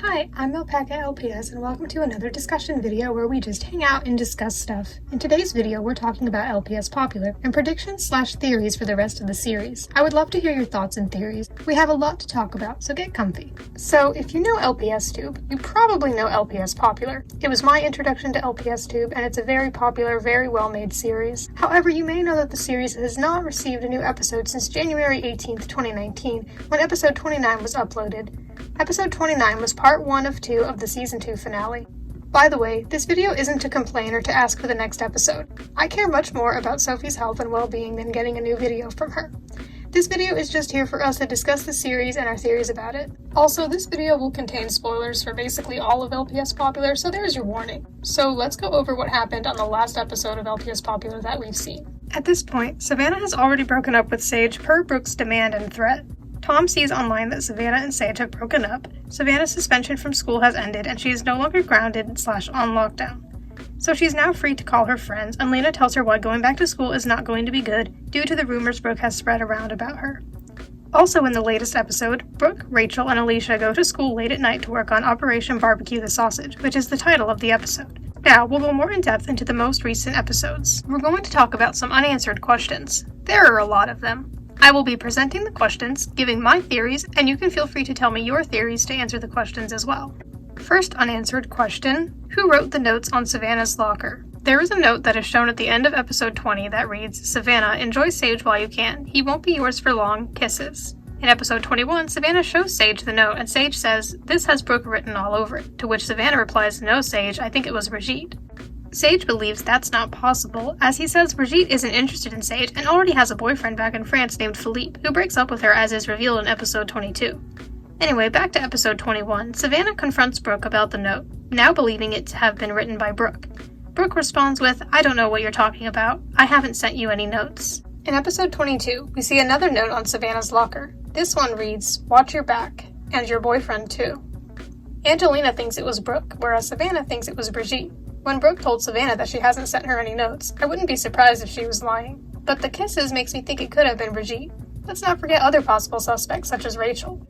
Hi, I'm Milpaka LPS and welcome to another discussion video where we just hang out and discuss stuff. In today's video, we're talking about LPS Popular and predictions/theories for the rest of the series. I would love to hear your thoughts and theories. We have a lot to talk about, so get comfy. So if you know LPStube, you probably know LPS Popular. It was my introduction to LPStube and it's a very popular, very well-made series. However, you may know that the series has not received a new episode since January 18th, 2019, when episode 29 was uploaded. Episode 29 was part 1 of 2 of the Season 2 finale. By the way, this video isn't to complain or to ask for the next episode. I care much more about Sophie's health and well-being than getting a new video from her. This video is just here for us to discuss the series and our theories about it. Also, this video will contain spoilers for basically all of LPS Popular, so there's your warning. So let's go over what happened on the last episode of LPS Popular that we've seen. At this point, Savannah has already broken up with Sage per Brooke's demand and threat. Tom sees online that Savannah and Sage have broken up, Savannah's suspension from school has ended, and she is no longer grounded/on lockdown. So she's now free to call her friends, and Lena tells her why going back to school is not going to be good due to the rumors Brooke has spread around about her. Also in the latest episode, Brooke, Rachel, and Alicia go to school late at night to work on Operation Barbecue the Sausage, which is the title of the episode. Now, we'll go more in depth into the most recent episodes. We're going to talk about some unanswered questions. There are a lot of them. I will be presenting the questions, giving my theories, and you can feel free to tell me your theories to answer the questions as well. First unanswered question: who wrote the notes on Savannah's locker? There is a note that is shown at the end of episode 20 that reads, "Savannah, enjoy Sage while you can. He won't be yours for long. Kisses." In episode 21, Savannah shows Sage the note, and Sage says, "This has Brooke written all over it," to which Savannah replies, "No, Sage, I think it was Brigitte." Sage believes that's not possible, as he says Brigitte isn't interested in Sage and already has a boyfriend back in France named Philippe, who breaks up with her as is revealed in episode 22. Anyway, back to episode 21, Savannah confronts Brooke about the note, now believing it to have been written by Brooke. Brooke responds with, "I don't know what you're talking about. I haven't sent you any notes." In episode 22, we see another note on Savannah's locker. This one reads, "Watch your back, and your boyfriend too." Angelina thinks it was Brooke, whereas Savannah thinks it was Brigitte. When Brooke told Savannah that she hasn't sent her any notes, I wouldn't be surprised if she was lying. But the kisses makes me think it could have been Brigitte. Let's not forget other possible suspects, such as Rachel.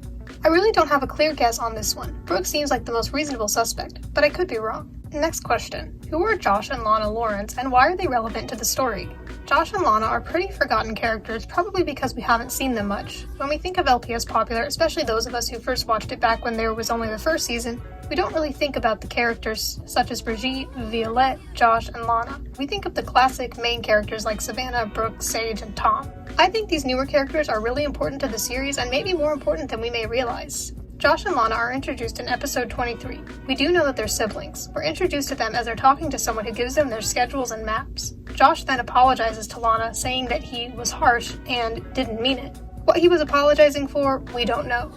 I really don't have a clear guess on this one. Brooke seems like the most reasonable suspect, but I could be wrong. Next question. Who are Josh and Lana Lawrence, and why are they relevant to the story? Josh and Lana are pretty forgotten characters, probably because we haven't seen them much. When we think of LPS Popular, especially those of us who first watched it back when there was only the first season, we don't really think about the characters such as Brigitte, Violette, Josh, and Lana. We think of the classic main characters like Savannah, Brooke, Sage, and Tom. I think these newer characters are really important to the series and maybe more important than we may realize. Josh and Lana are introduced in episode 23. We do know that they're siblings. We're introduced to them as they're talking to someone who gives them their schedules and maps. Josh then apologizes to Lana, saying that he was harsh and didn't mean it. What he was apologizing for, we don't know.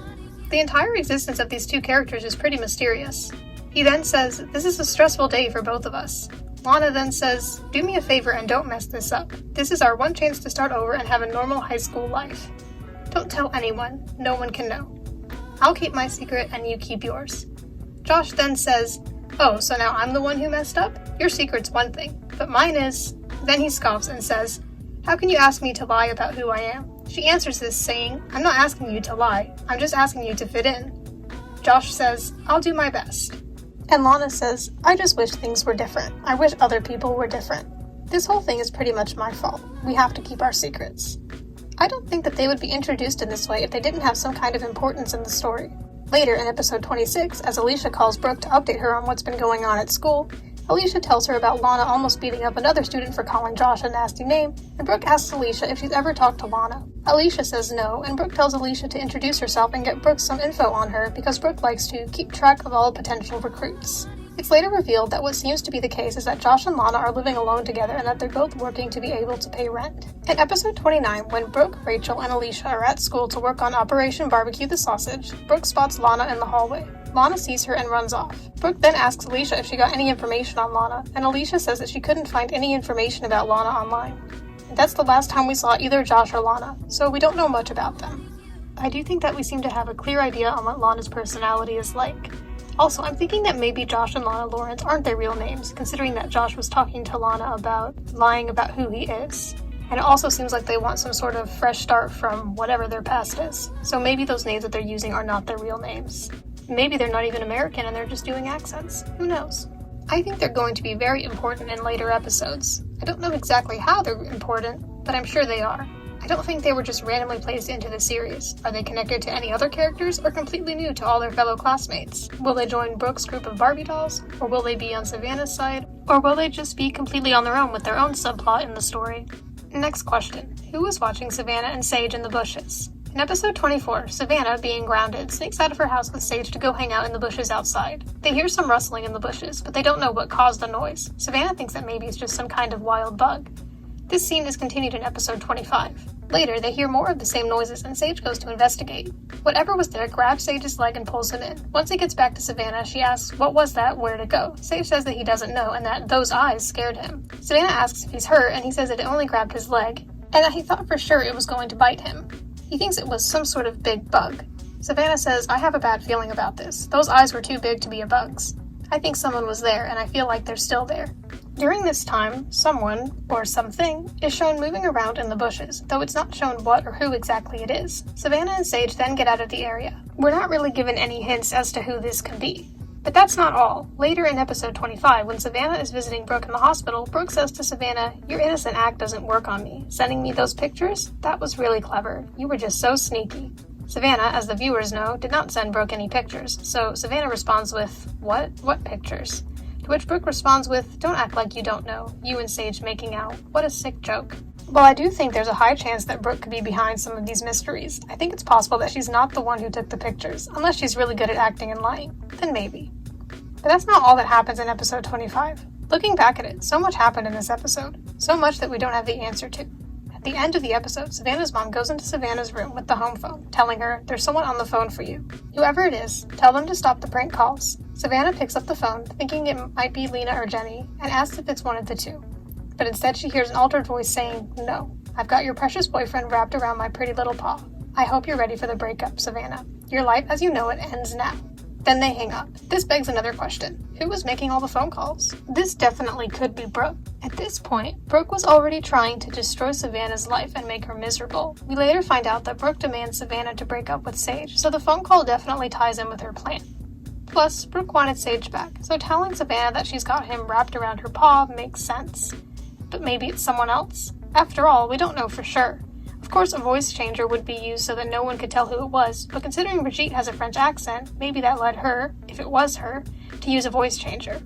The entire existence of these two characters is pretty mysterious. He then says, "This is a stressful day for both of us." Lana then says, "Do me a favor and don't mess this up. This is our one chance to start over and have a normal high school life. Don't tell anyone. No one can know. I'll keep my secret and you keep yours." Josh then says, "Oh, so now I'm the one who messed up? Your secret's one thing, but mine is..." Then he scoffs and says, "How can you ask me to lie about who I am?" She answers this saying, "I'm not asking you to lie, I'm just asking you to fit in." Josh says, "I'll do my best." And Lana says, "I just wish things were different. I wish other people were different. This whole thing is pretty much my fault. We have to keep our secrets." I don't think that they would be introduced in this way if they didn't have some kind of importance in the story. Later in episode 26, as Alicia calls Brooke to update her on what's been going on at school, Alicia tells her about Lana almost beating up another student for calling Josh a nasty name, and Brooke asks Alicia if she's ever talked to Lana. Alicia says no, and Brooke tells Alicia to introduce herself and get Brooke some info on her because Brooke likes to keep track of all potential recruits. It's later revealed that what seems to be the case is that Josh and Lana are living alone together and that they're both working to be able to pay rent. In episode 29, when Brooke, Rachel, and Alicia are at school to work on Operation Barbecue the Sausage, Brooke spots Lana in the hallway. Lana sees her and runs off. Brooke then asks Alicia if she got any information on Lana, and Alicia says that she couldn't find any information about Lana online. And that's the last time we saw either Josh or Lana, so we don't know much about them. I do think that we seem to have a clear idea on what Lana's personality is like. Also, I'm thinking that maybe Josh and Lana Lawrence aren't their real names, considering that Josh was talking to Lana about lying about who he is. And it also seems like they want some sort of fresh start from whatever their past is. So maybe those names that they're using are not their real names. Maybe they're not even American and they're just doing accents. Who knows? I think they're going to be very important in later episodes. I don't know exactly how they're important, but I'm sure they are. I don't think they were just randomly placed into the series. Are they connected to any other characters or completely new to all their fellow classmates? Will they join Brooke's group of Barbie dolls? Or will they be on Savannah's side? Or will they just be completely on their own with their own subplot in the story? Next question. Who was watching Savannah and Sage in the bushes? In episode 24, Savannah, being grounded, sneaks out of her house with Sage to go hang out in the bushes outside. They hear some rustling in the bushes, but they don't know what caused the noise. Savannah thinks that maybe it's just some kind of wild bug. This scene is continued in episode 25. Later, they hear more of the same noises and Sage goes to investigate. Whatever was there grabs Sage's leg and pulls him in. Once he gets back to Savannah, she asks, "What was that? Where'd it go?" Sage says that he doesn't know and that those eyes scared him. Savannah asks if he's hurt and he says that it only grabbed his leg and that he thought for sure it was going to bite him. He thinks it was some sort of big bug. Savannah says, "I have a bad feeling about this. Those eyes were too big to be a bug's. I think someone was there and I feel like they're still there." During this time, someone, or something, is shown moving around in the bushes, though it's not shown what or who exactly it is. Savannah and Sage then get out of the area. We're not really given any hints as to who this could be. But that's not all. Later in episode 25, when Savannah is visiting Brooke in the hospital, Brooke says to Savannah, "Your innocent act doesn't work on me. Sending me those pictures? That was really clever. You were just so sneaky." Savannah, as the viewers know, did not send Brooke any pictures, so Savannah responds with, "What? What pictures?" To which Brooke responds with, "Don't act like you don't know. You and Sage making out. What a sick joke." While I do think there's a high chance that Brooke could be behind some of these mysteries, I think it's possible that she's not the one who took the pictures, unless she's really good at acting and lying. Then maybe. But that's not all that happens in episode 25. Looking back at it, so much happened in this episode. So much that we don't have the answer to. At the end of the episode, Savannah's mom goes into Savannah's room with the home phone, telling her, "There's someone on the phone for you. Whoever it is, tell them to stop the prank calls." Savannah picks up the phone, thinking it might be Lena or Jenny, and asks if it's one of the two. But instead she hears an altered voice saying, "No, I've got your precious boyfriend wrapped around my pretty little paw. I hope you're ready for the breakup, Savannah. Your life as you know it ends now." Then they hang up. This begs another question. Who was making all the phone calls? This definitely could be Brooke. At this point, Brooke was already trying to destroy Savannah's life and make her miserable. We later find out that Brooke demands Savannah to break up with Sage, so the phone call definitely ties in with her plan. Plus, Brooke wanted Sage back, so telling Savannah that she's got him wrapped around her paw makes sense. But maybe it's someone else? After all, we don't know for sure. Of course, a voice changer would be used so that no one could tell who it was, but considering Brigitte has a French accent, maybe that led her, if it was her, to use a voice changer.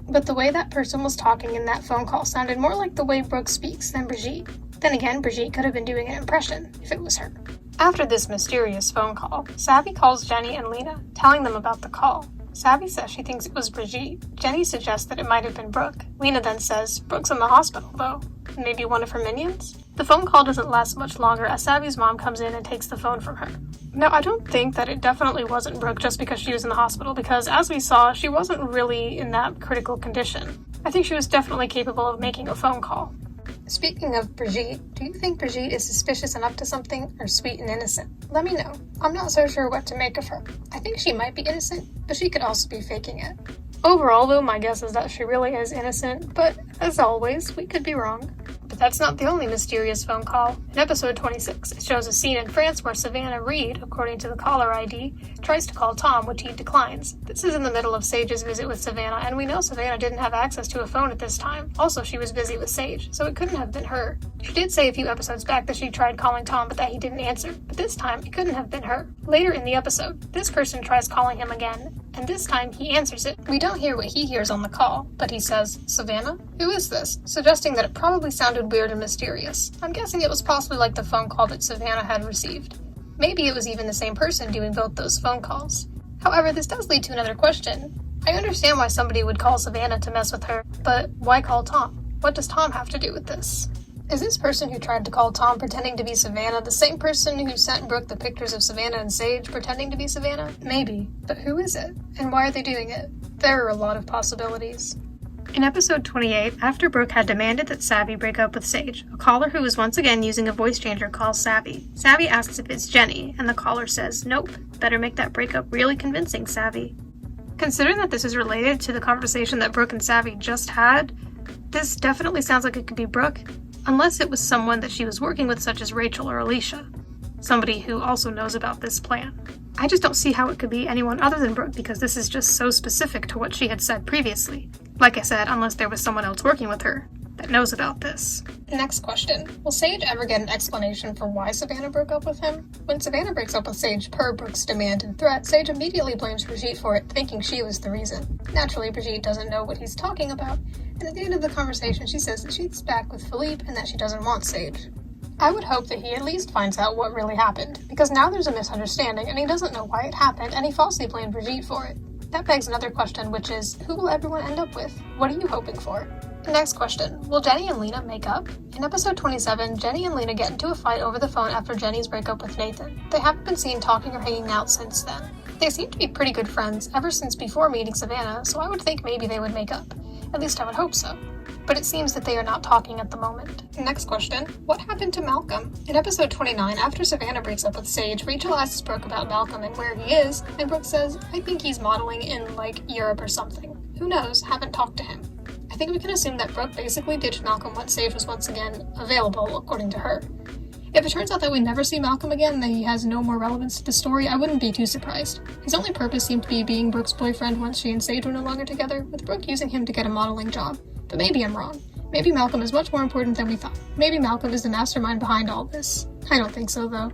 But the way that person was talking in that phone call sounded more like the way Brooke speaks than Brigitte. Then again, Brigitte could have been doing an impression, if it was her. After this mysterious phone call, Savvy calls Jenny and Lena, telling them about the call. Savvy says she thinks it was Brigitte. Jenny suggests that it might have been Brooke. Lena then says, "Brooke's in the hospital, though. Maybe one of her minions?" The phone call doesn't last much longer as Savvy's mom comes in and takes the phone from her. Now, I don't think that it definitely wasn't Brooke just because she was in the hospital, because as we saw, she wasn't really in that critical condition. I think she was definitely capable of making a phone call. Speaking of Brigitte, do you think Brigitte is suspicious and up to something, or sweet and innocent? Let me know. I'm not so sure what to make of her. I think she might be innocent, but she could also be faking it. Overall, though, my guess is that she really is innocent, but as always, we could be wrong. But that's not the only mysterious phone call. In episode 26, it shows a scene in France where Savannah Reed, according to the caller ID, tries to call Tom, which he declines. This is in the middle of Sage's visit with Savannah, and we know Savannah didn't have access to a phone at this time. Also, she was busy with Sage, so it couldn't have been her. She did say a few episodes back that she tried calling Tom, but that he didn't answer. But this time, it couldn't have been her. Later in the episode, this person tries calling him again, and this time he answers it. We don't hear what he hears on the call, but he says, "Savannah? Who is this?" suggesting that it probably sounded weird and mysterious. I'm guessing it was possibly like the phone call that Savannah had received. Maybe it was even the same person doing both those phone calls. However, this does lead to another question. I understand why somebody would call Savannah to mess with her, but why call Tom? What does Tom have to do with this? Is this person who tried to call Tom pretending to be Savannah the same person who sent Brooke the pictures of Savannah and Sage pretending to be Savannah? Maybe, but who is it? And why are they doing it? There are a lot of possibilities. In episode 28, after Brooke had demanded that Savvy break up with Sage, a caller who was once again using a voice changer calls Savvy. Savvy asks if it's Jenny, and the caller says, "Nope, better make that breakup really convincing, Savvy." Considering that this is related to the conversation that Brooke and Savvy just had, this definitely sounds like it could be Brooke, unless it was someone that she was working with, such as Rachel or Alicia, somebody who also knows about this plan. I just don't see how it could be anyone other than Brooke because this is just so specific to what she had said previously. Like I said, unless there was someone else working with her that knows about this. Next question. Will Sage ever get an explanation for why Savannah broke up with him? When Savannah breaks up with Sage per Brooke's demand and threat, Sage immediately blames Brigitte for it, thinking she was the reason. Naturally, Brigitte doesn't know what he's talking about, and at the end of the conversation she says that she's back with Philippe and that she doesn't want Sage. I would hope that he at least finds out what really happened, because now there's a misunderstanding and he doesn't know why it happened and he falsely blamed Brigitte for it. That begs another question, which is, who will everyone end up with? What are you hoping for? Next question. Will Jenny and Lena make up? In episode 27, Jenny and Lena get into a fight over the phone after Jenny's breakup with Nathan. They haven't been seen talking or hanging out since then. They seem to be pretty good friends ever since before meeting Savannah, so I would think maybe they would make up. At least I would hope so. But it seems that they are not talking at the moment. Next question. What happened to Malcolm? In episode 29, after Savannah breaks up with Sage, Rachel asks Brooke about Malcolm and where he is, and Brooke says, I think he's modeling in, Europe or something. Who knows? Haven't talked to him. I think we can assume that Brooke basically ditched Malcolm once Sage was once again available, according to her. If it turns out that we never see Malcolm again and that he has no more relevance to the story, I wouldn't be too surprised. His only purpose seemed to be being Brooke's boyfriend once she and Sage were no longer together, with Brooke using him to get a modeling job. But maybe I'm wrong. Maybe Malcolm is much more important than we thought. Maybe Malcolm is the mastermind behind all this. I don't think so, though.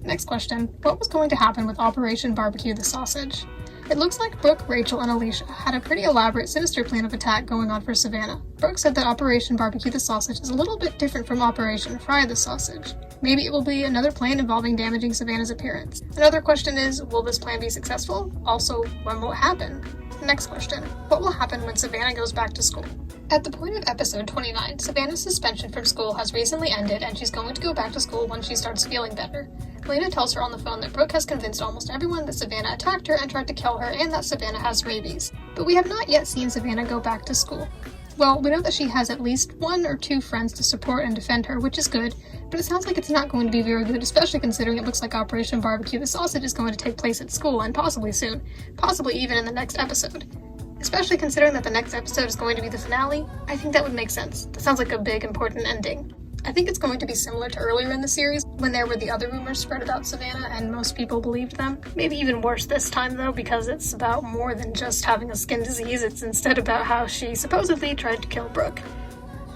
Next question. What was going to happen with Operation Barbecue the Sausage? It looks like Brooke, Rachel, and Alicia had a pretty elaborate, sinister plan of attack going on for Savannah. Brooke said that Operation Barbecue the Sausage is a little bit different from Operation Fry the Sausage. Maybe it will be another plan involving damaging Savannah's appearance. Another question is, will this plan be successful? Also, when will it happen? Next question. What will happen when Savannah goes back to school? At the point of episode 29, Savannah's suspension from school has recently ended and she's going to go back to school when she starts feeling better. Lena tells her on the phone that Brooke has convinced almost everyone that Savannah attacked her and tried to kill her and that Savannah has rabies. But we have not yet seen Savannah go back to school. Well, we know that she has at least 1 or 2 friends to support and defend her, which is good, but it sounds like it's not going to be very good, especially considering it looks like Operation Barbecue the Sausage is going to take place at school and possibly soon, possibly even in the next episode. Especially considering that the next episode is going to be the finale, I think that would make sense. That sounds like a big, important ending. I think it's going to be similar to earlier in the series, when there were the other rumors spread about Savannah and most people believed them. Maybe even worse this time though, because it's about more than just having a skin disease, it's instead about how she supposedly tried to kill Brooke.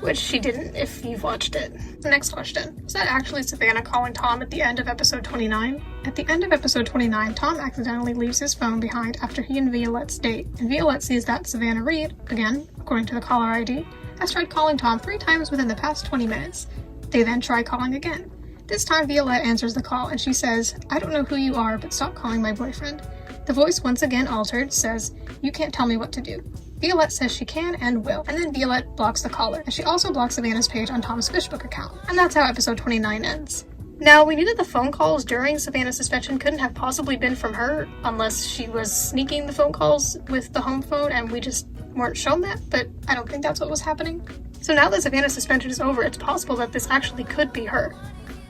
Which she didn't, if you've watched it. The next question. Was that actually Savannah calling Tom at the end of episode 29? At the end of episode 29, Tom accidentally leaves his phone behind after he and Violette's date, and Violette sees that Savannah Reed, again, according to the caller ID, has tried calling Tom 3 times within the past 20 minutes. They then try calling again. This time Violette answers the call and she says, I don't know who you are, but stop calling my boyfriend. The voice, once again altered, says, you can't tell me what to do. Violette says she can and will, and then Violette blocks the caller, and she also blocks Savannah's page on Tom's Fishbook account. And that's how episode 29 ends. Now, we knew that the phone calls during Savannah's suspension couldn't have possibly been from her, unless she was sneaking the phone calls with the home phone and we just weren't shown that, but I don't think that's what was happening. So now that Savannah's suspension is over, it's possible that this actually could be her.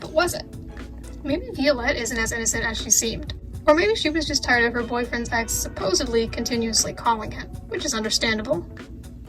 But was it? Maybe Violette isn't as innocent as she seemed. Or maybe she was just tired of her boyfriend's ex supposedly continuously calling him, which is understandable.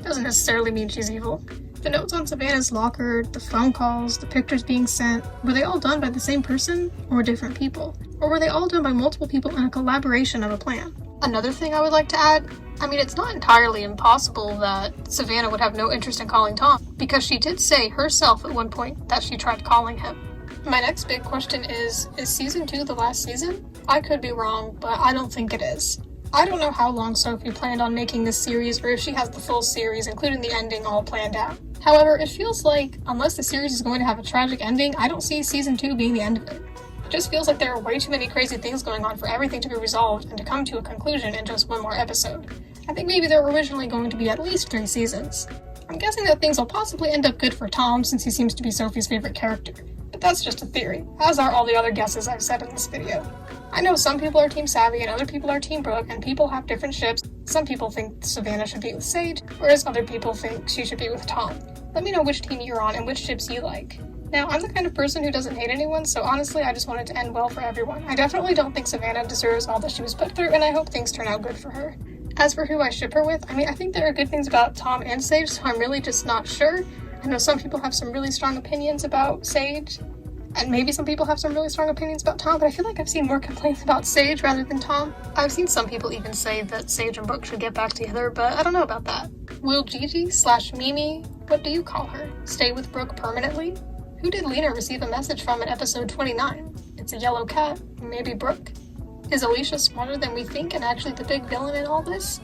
Doesn't necessarily mean she's evil. The notes on Savannah's locker, the phone calls, the pictures being sent, were they all done by the same person or different people? Or were they all done by multiple people in a collaboration of a plan? Another thing I would like to add, it's not entirely impossible that Savannah would have no interest in calling Tom, because she did say herself at one point that she tried calling him. My next big question is season 2 the last season? I could be wrong, but I don't think it is. I don't know how long Sophie planned on making this series, or if she has the full series, including the ending, all planned out. However, it feels like, unless the series is going to have a tragic ending, I don't see season 2 being the end of it. It just feels like there are way too many crazy things going on for everything to be resolved and to come to a conclusion in just 1 more episode. I think maybe there were originally going to be at least 3 seasons. I'm guessing that things will possibly end up good for Tom, since he seems to be Sophie's favorite character. But that's just a theory, as are all the other guesses I've said in this video. I know some people are Team Savvy and other people are Team Brooke, and people have different ships. Some people think Savannah should be with Sage, whereas other people think she should be with Tom. Let me know which team you're on and which ships you like. Now, I'm the kind of person who doesn't hate anyone, so honestly, I just want it to end well for everyone. I definitely don't think Savannah deserves all that she was put through, and I hope things turn out good for her. As for who I ship her with, I think there are good things about Tom and Sage, so I'm really just not sure. I know some people have some really strong opinions about Sage, And maybe some people have some really strong opinions about Tom, but I feel like I've seen more complaints about Sage rather than Tom. I've seen some people even say that Sage and Brooke should get back together, but I don't know about that. Will Gigi/Mimi, what do you call her, stay with Brooke permanently? Who did Lena receive a message from in episode 29? It's a yellow cat, maybe Brooke. Is Alicia smarter than we think and actually the big villain in all this?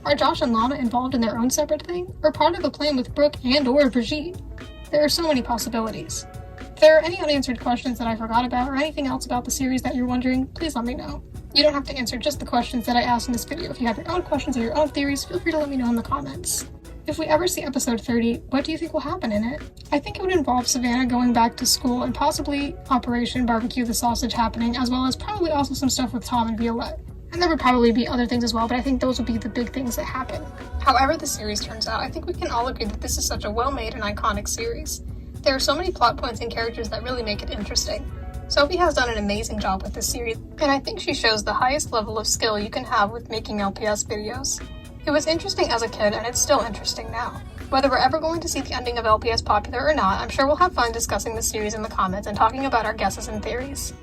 Are Josh and Lana involved in their own separate thing, or part of a plan with Brooke and/or Brigitte? There are so many possibilities. If there are any unanswered questions that I forgot about or anything else about the series that you're wondering, please let me know. You don't have to answer just the questions that I asked in this video. If you have your own questions or your own theories, feel free to let me know in the comments. If we ever see episode 30, what do you think will happen in it? I think it would involve Savannah going back to school and possibly Operation Barbecue the Sausage happening, as well as probably also some stuff with Tom and Violette. And there would probably be other things as well, but I think those would be the big things that happen. However the series turns out, I think we can all agree that this is such a well-made and iconic series. There are so many plot points and characters that really make it interesting. Sophie has done an amazing job with this series, and I think she shows the highest level of skill you can have with making LPS videos. It was interesting as a kid, and it's still interesting now. Whether we're ever going to see the ending of LPS Popular or not, I'm sure we'll have fun discussing the series in the comments and talking about our guesses and theories.